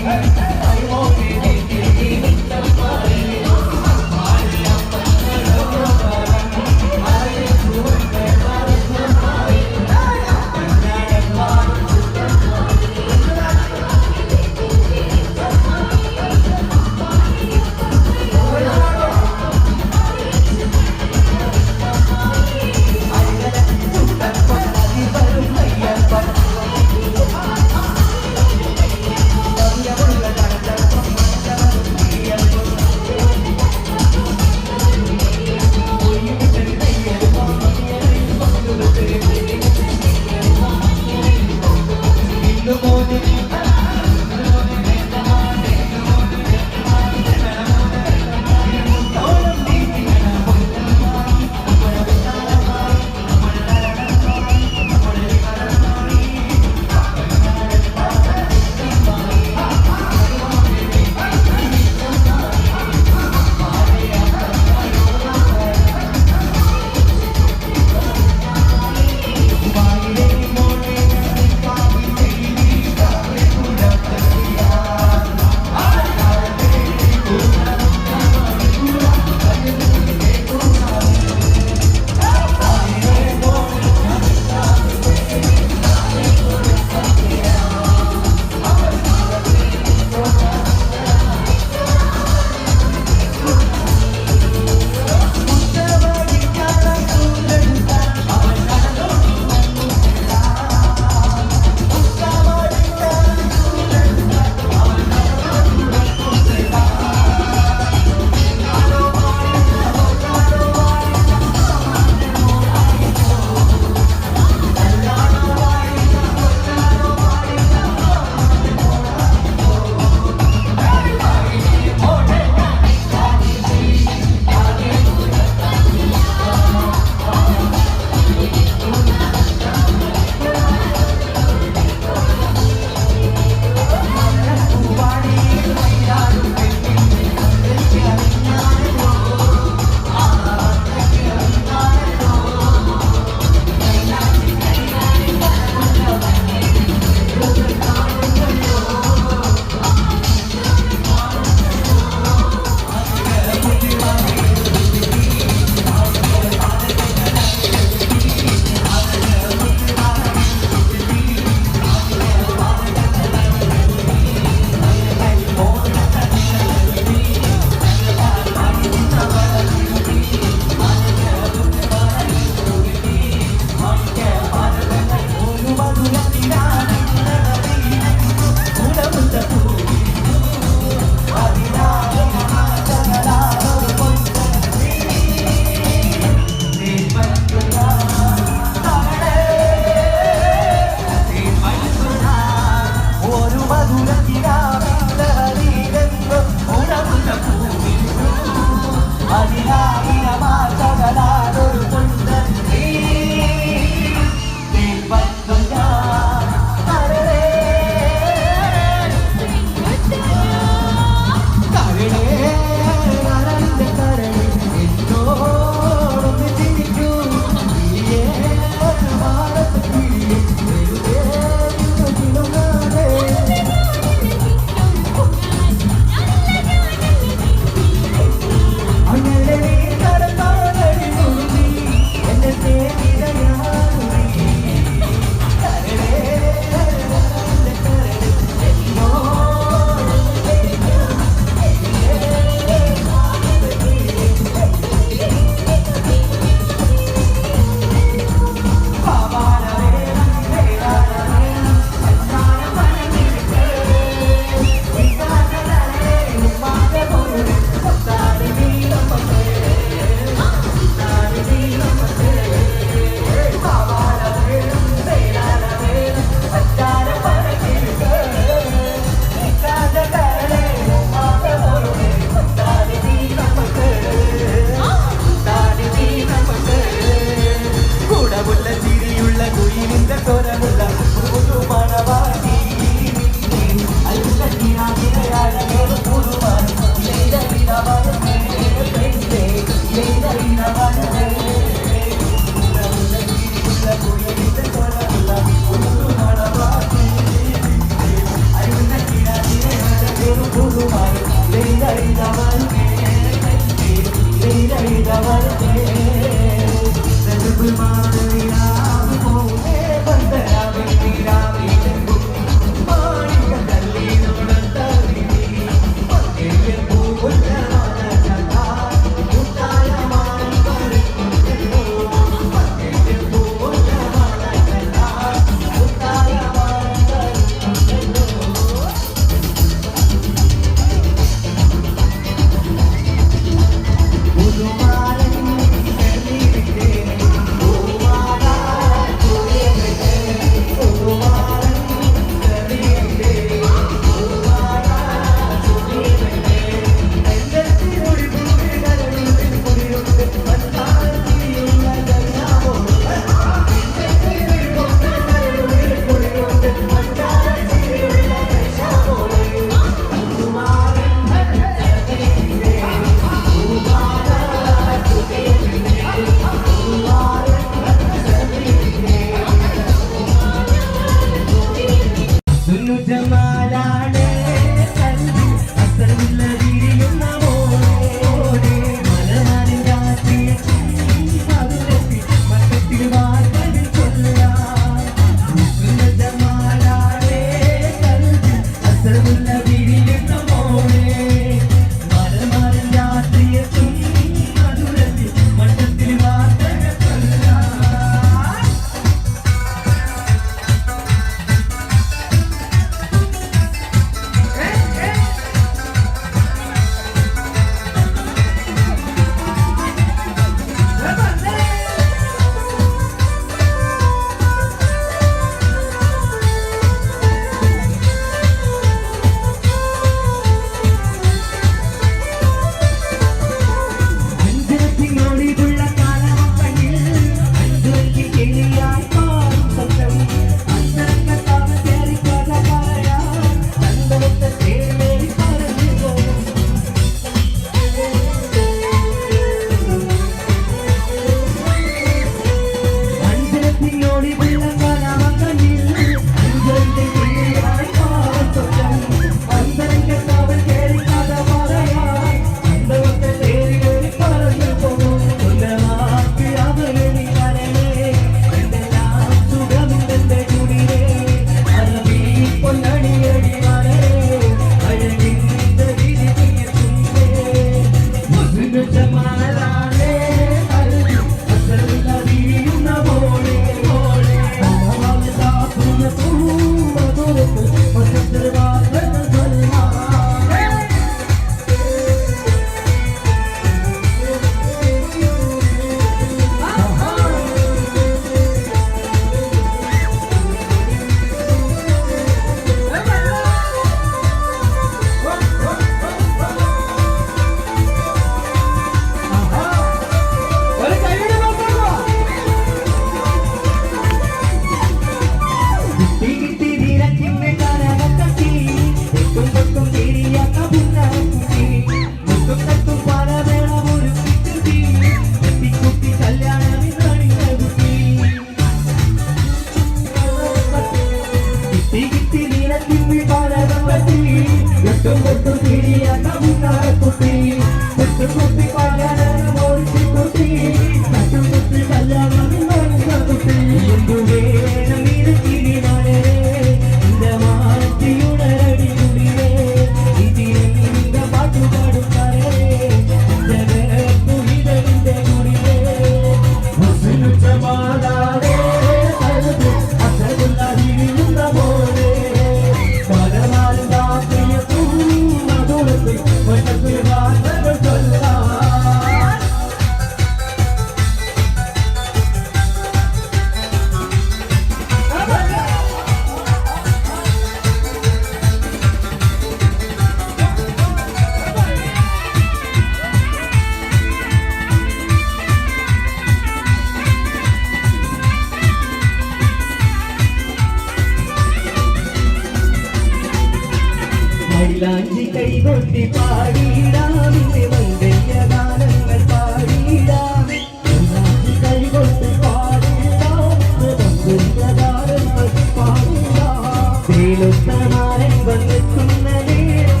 Speaker 1: മൈലാഞ്ചി കൈകൊട്ടി പാടിയിടാമിന്റെ മന്ദയ്യ ഗാനങ്ങൾ പാടിയിടാം മൈലാഞ്ചി കൈകൊട്ടി പാടിയിടാമിന്റെ മന്ദയ്യ ഗാനങ്ങൾ പാടിയിടാം തേലുത്തമാരൻ വന്നെത്തുന്ന നേരം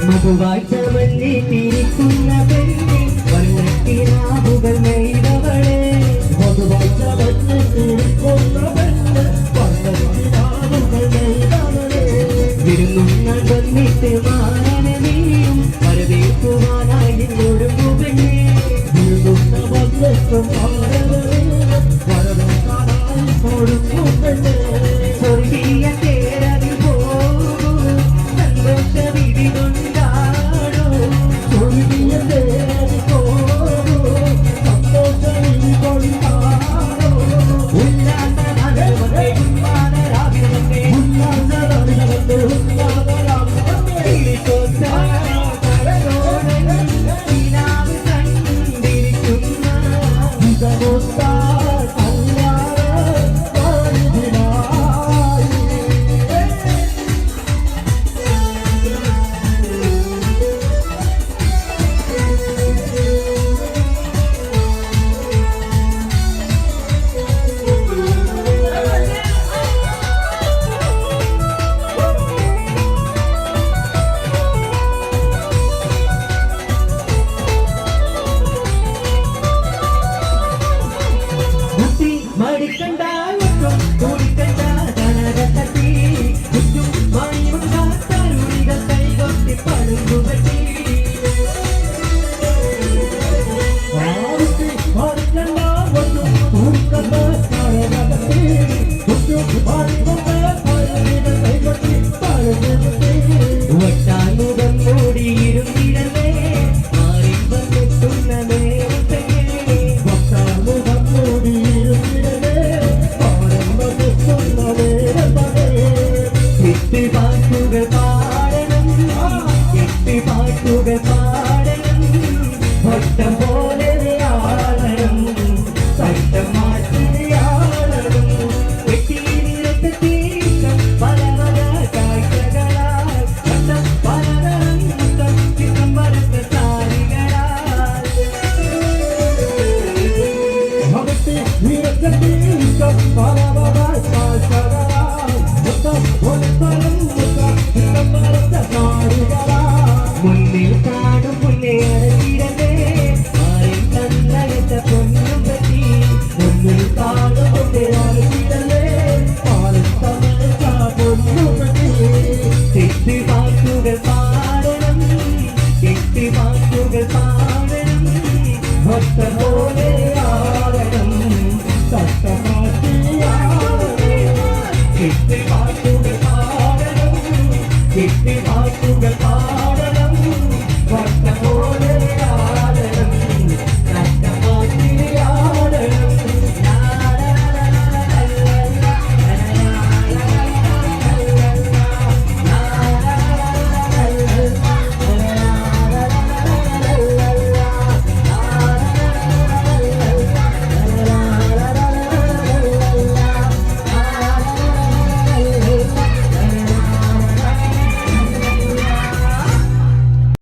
Speaker 1: മധുവാഴ്ചവല്ലി തിരിക്കുന്ന പെണ്ണി വർണ്ണത്തിനാവുകൾ നെയ്തവളെ മധുവാഴ്ചവല്ലി തിരിക്കുന്ന പെണ്ണ് വർണ്ണത്തിനാവുകൾ നെയ്തവളെ വിരുന്നുങ്ങൾ വന്നിട്ട്